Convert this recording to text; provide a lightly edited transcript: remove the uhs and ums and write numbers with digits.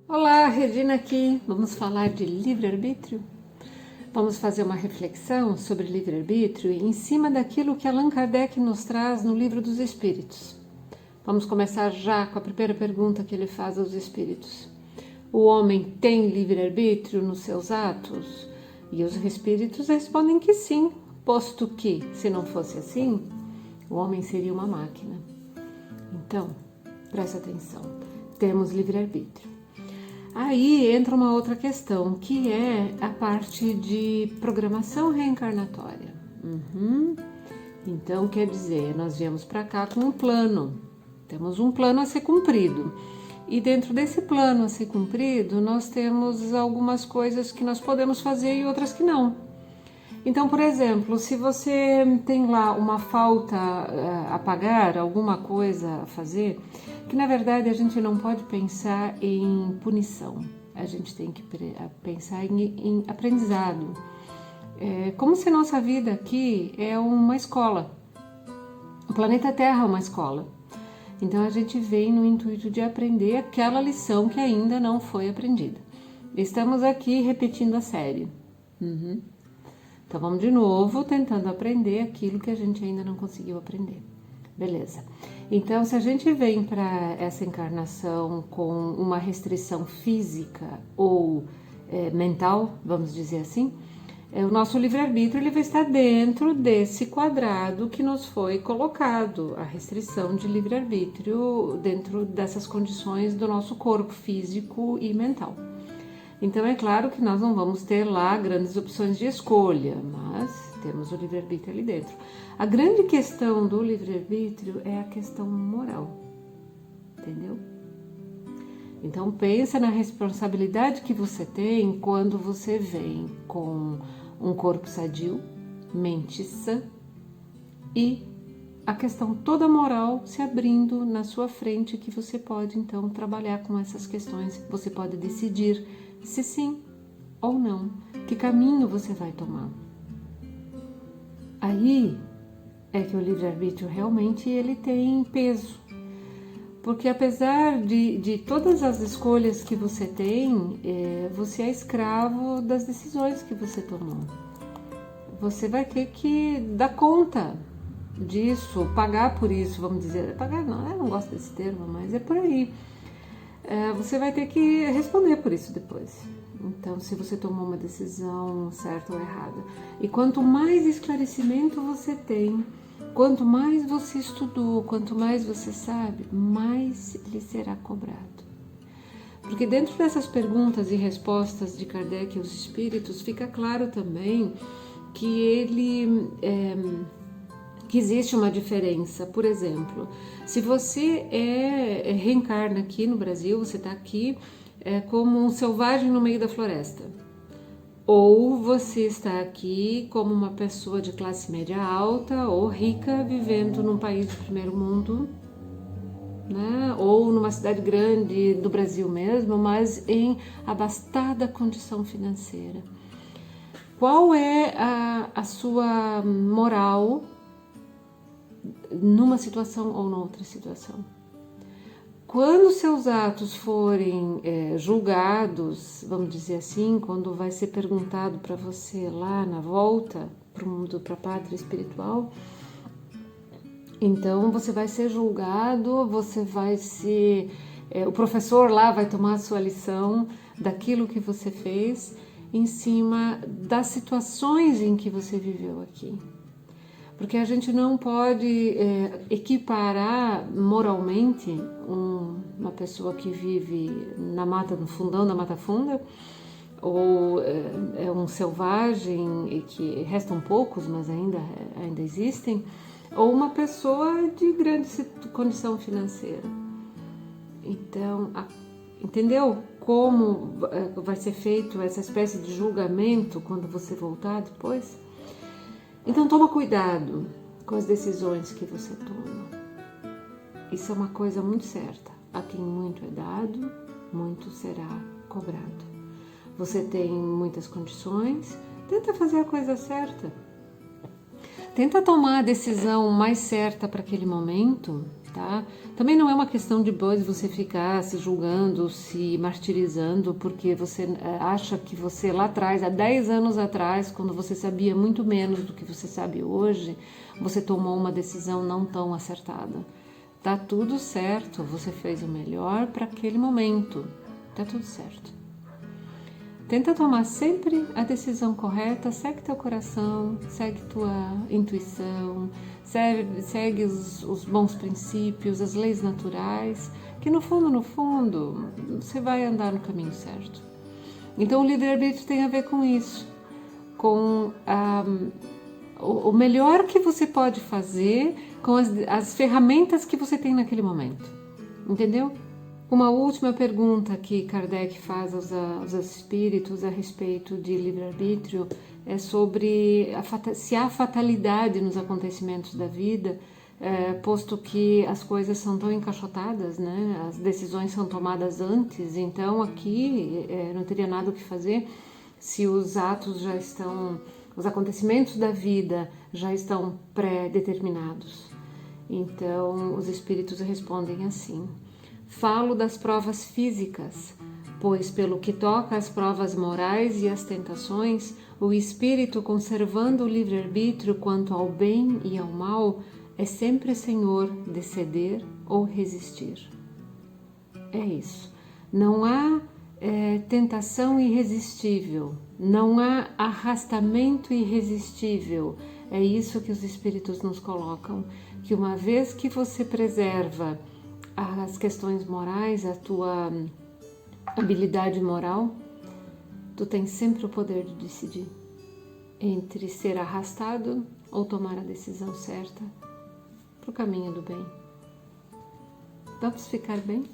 Olá, Regina aqui. Vamos falar de livre-arbítrio? Vamos fazer uma reflexão sobre livre-arbítrio em cima daquilo que Allan Kardec nos traz no Livro dos Espíritos. Vamos começar já com a primeira pergunta que ele faz aos espíritos. O homem tem livre-arbítrio nos seus atos? E os espíritos respondem que sim, posto que, se não fosse assim, o homem seria uma máquina. Então, presta atenção, temos livre-arbítrio. Aí entra uma outra questão, que é a parte de programação reencarnatória. Então, quer dizer, nós viemos para cá com um plano, temos um plano a ser cumprido. E dentro desse plano a ser cumprido, nós temos algumas coisas que nós podemos fazer e outras que não. Então, por exemplo, se você tem lá uma falta a pagar, alguma coisa a fazer, que na verdade a gente não pode pensar em punição, a gente tem que pensar em aprendizado. É como se nossa vida aqui é uma escola, o planeta Terra é uma escola. Então a gente vem no intuito de aprender aquela lição que ainda não foi aprendida. Estamos aqui repetindo a série. Então vamos de novo tentando aprender aquilo que a gente ainda não conseguiu aprender. Beleza. Então se a gente vem para essa encarnação com uma restrição física ou mental, vamos dizer assim, o nosso livre-arbítrio ele vai estar dentro desse quadrado que nos foi colocado, a restrição de livre-arbítrio dentro dessas condições do nosso corpo físico e mental. Então é claro que nós não vamos ter lá grandes opções de escolha, mas temos o livre-arbítrio ali dentro. A grande questão do livre-arbítrio é a questão moral, entendeu? Então pensa na responsabilidade que você tem quando você vem com um corpo sadio, mente sã e a questão toda moral se abrindo na sua frente, que você pode então trabalhar com essas questões, você pode decidir se sim ou não, que caminho você vai tomar. Aí é que o livre-arbítrio realmente ele tem peso, porque apesar de todas as escolhas que você tem, você é escravo das decisões que você tomou. Você vai ter que dar conta disso, pagar por isso, vamos dizer. Pagar não, eu não gosto desse termo, mas é por aí. Você vai ter que responder por isso depois. Então, se você tomou uma decisão certa ou errada. E quanto mais esclarecimento você tem, quanto mais você estudou, quanto mais você sabe, mais lhe será cobrado. Porque dentro dessas perguntas e respostas de Kardec e os espíritos, fica claro também que que existe uma diferença. Por exemplo, se você reencarna aqui no Brasil, você está aqui como um selvagem no meio da floresta, ou você está aqui como uma pessoa de classe média alta ou rica vivendo num país de primeiro mundo, né? Ou numa cidade grande do Brasil mesmo, mas em abastada condição financeira. Qual é a sua moral numa situação ou noutra situação? Quando seus atos forem julgados, vamos dizer assim, quando vai ser perguntado para você lá na volta para o mundo, para a pátria espiritual, então você vai ser julgado, você vai ser... o professor lá vai tomar a sua lição daquilo que você fez em cima das situações em que você viveu aqui. Porque a gente não pode equiparar moralmente uma pessoa que vive na mata, no fundão da Mata Funda, ou é um selvagem, e que restam poucos, mas ainda existem, ou uma pessoa de grande condição financeira. Então, entendeu como vai ser feito essa espécie de julgamento quando você voltar depois? Então toma cuidado com as decisões que você toma. Isso é uma coisa muito certa. A quem muito é dado, muito será cobrado. Você tem muitas condições, tenta fazer a coisa certa. Tenta tomar a decisão mais certa para aquele momento, tá? Também não é uma questão de depois você ficar se julgando, se martirizando, porque você acha que você lá atrás, há 10 anos atrás, quando você sabia muito menos do que você sabe hoje, você tomou uma decisão não tão acertada. Tá tudo certo, você fez o melhor para aquele momento, tá tudo certo. Tenta tomar sempre a decisão correta, segue teu coração, segue tua intuição, segue os bons princípios, as leis naturais, que no fundo, você vai andar no caminho certo. Então o livre-arbítrio tem a ver com isso, com o melhor que você pode fazer com as ferramentas que você tem naquele momento, entendeu? Uma última pergunta que Kardec faz aos espíritos a respeito de livre-arbítrio é sobre se há fatalidade nos acontecimentos da vida, posto que as coisas são tão encaixotadas, né? As decisões são tomadas antes, então aqui não teria nada o que fazer se os atos já estão, os acontecimentos da vida já estão pré-determinados. Então os espíritos respondem assim: falo das provas físicas, pois pelo que toca às provas morais e às tentações, o espírito, conservando o livre-arbítrio quanto ao bem e ao mal, é sempre senhor de ceder ou resistir. É isso. Não há tentação irresistível, não há arrastamento irresistível. É isso que os espíritos nos colocam, que uma vez que você preserva as questões morais, a tua habilidade moral, tu tens sempre o poder de decidir entre ser arrastado ou tomar a decisão certa para o caminho do bem. Vamos ficar bem?